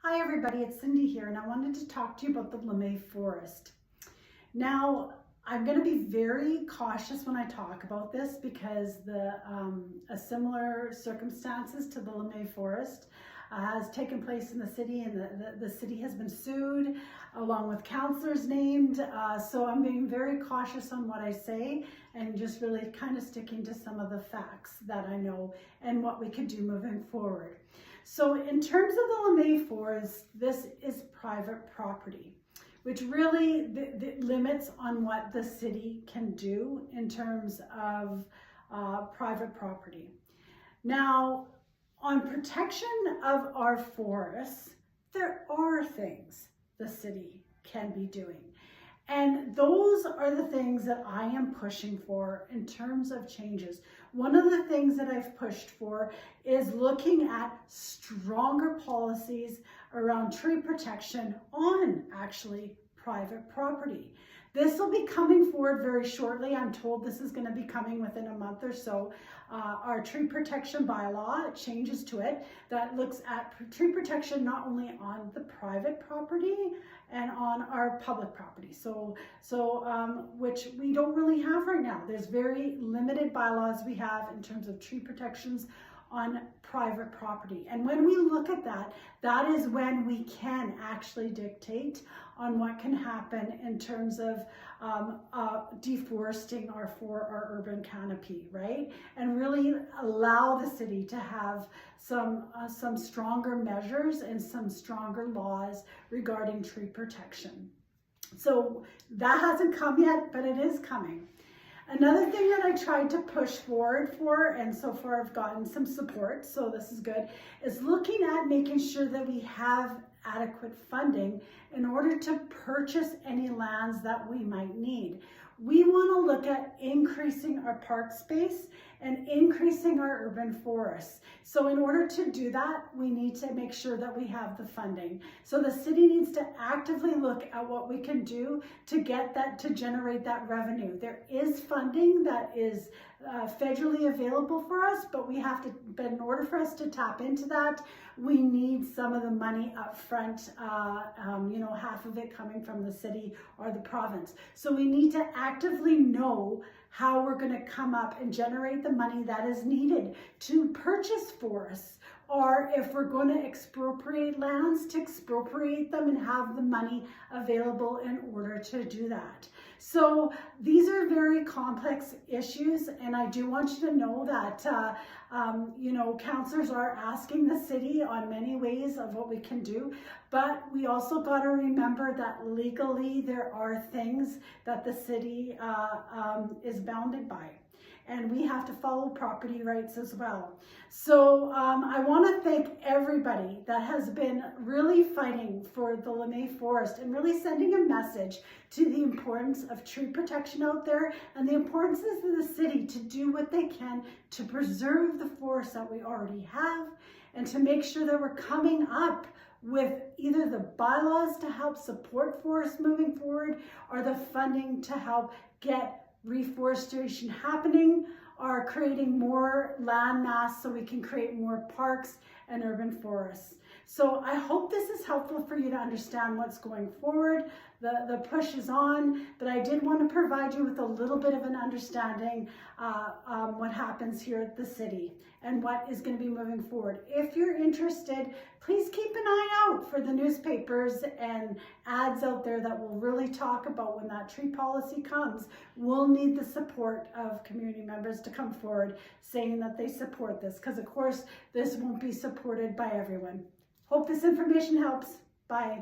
Hi everybody, it's Cindy here, and I wanted to talk to you about the LeMay Forest. Now, I'm going to be very cautious when I talk about this because a similar circumstances to the LeMay Forest has taken place in the city, and the city has been sued along with councillors named. So I'm being very cautious on what I say and just really kind of sticking to some of the facts that I know and what we could do moving forward. So in terms of the LeMay Forest, this is private property, which really limits on what the city can do in terms of private property. Now, on protection of our forests, there are things the city can be doing. And those are the things that I am pushing for in terms of changes. One of the things that I've pushed for is looking at stronger policies around tree protection on actually private property. This will be coming forward very shortly. I'm told this is going to be coming within a month or so. Our tree protection bylaw changes to it that looks at tree protection not only on the private property and on our public property. Which we don't really have right now. There's very limited bylaws we have in terms of tree protections on private property. And when we look at that, that is when we can actually dictate on what can happen in terms of deforesting our urban canopy, right? And really allow the city to have some stronger measures and some stronger laws regarding tree protection. So that hasn't come yet, but it is coming. Another thing that I tried to push forward for, and so far I've gotten some support, so this is good, is looking at making sure that we have adequate funding in order to purchase any lands that we might need. We want to look at increasing our park space and increasing our urban forests. So in order to do that, we need to make sure that we have the funding. So the city needs to actively look at what we can do to get that, to generate that revenue. There is funding that is federally available for us, but in order for us to tap into that, we need some of the money up front, half of it coming from the city or the province. So we need to actively know how we're going to come up and generate the money that is needed to purchase forests, or if we're going to expropriate lands, to expropriate them and have the money available in order to do that. So these are very complex issues, and I do want you to know that councillors are asking the city on many ways of what we can do, but we also got to remember that legally there are things that the city is bounded by, and we have to follow property rights as well. So I want to thank everybody that has been really fighting for the LeMay Forest and really sending a message to the importance of tree protection out there and the importance of the city to do what they can to preserve the forests that we already have, and to make sure that we're coming up with either the bylaws to help support forests moving forward, or the funding to help get reforestation happening, or creating more land mass so we can create more parks and urban forests. So I hope this is helpful for you to understand what's going forward. The push is on, but I did want to provide you with a little bit of an understanding what happens here at the city and what is going to be moving forward. If you're interested, please keep an eye out for the newspapers and ads out there that will really talk about when that tree policy comes. We'll need the support of community members to come forward saying that they support this, because of course this won't be supported by everyone. Hope this information helps. Bye.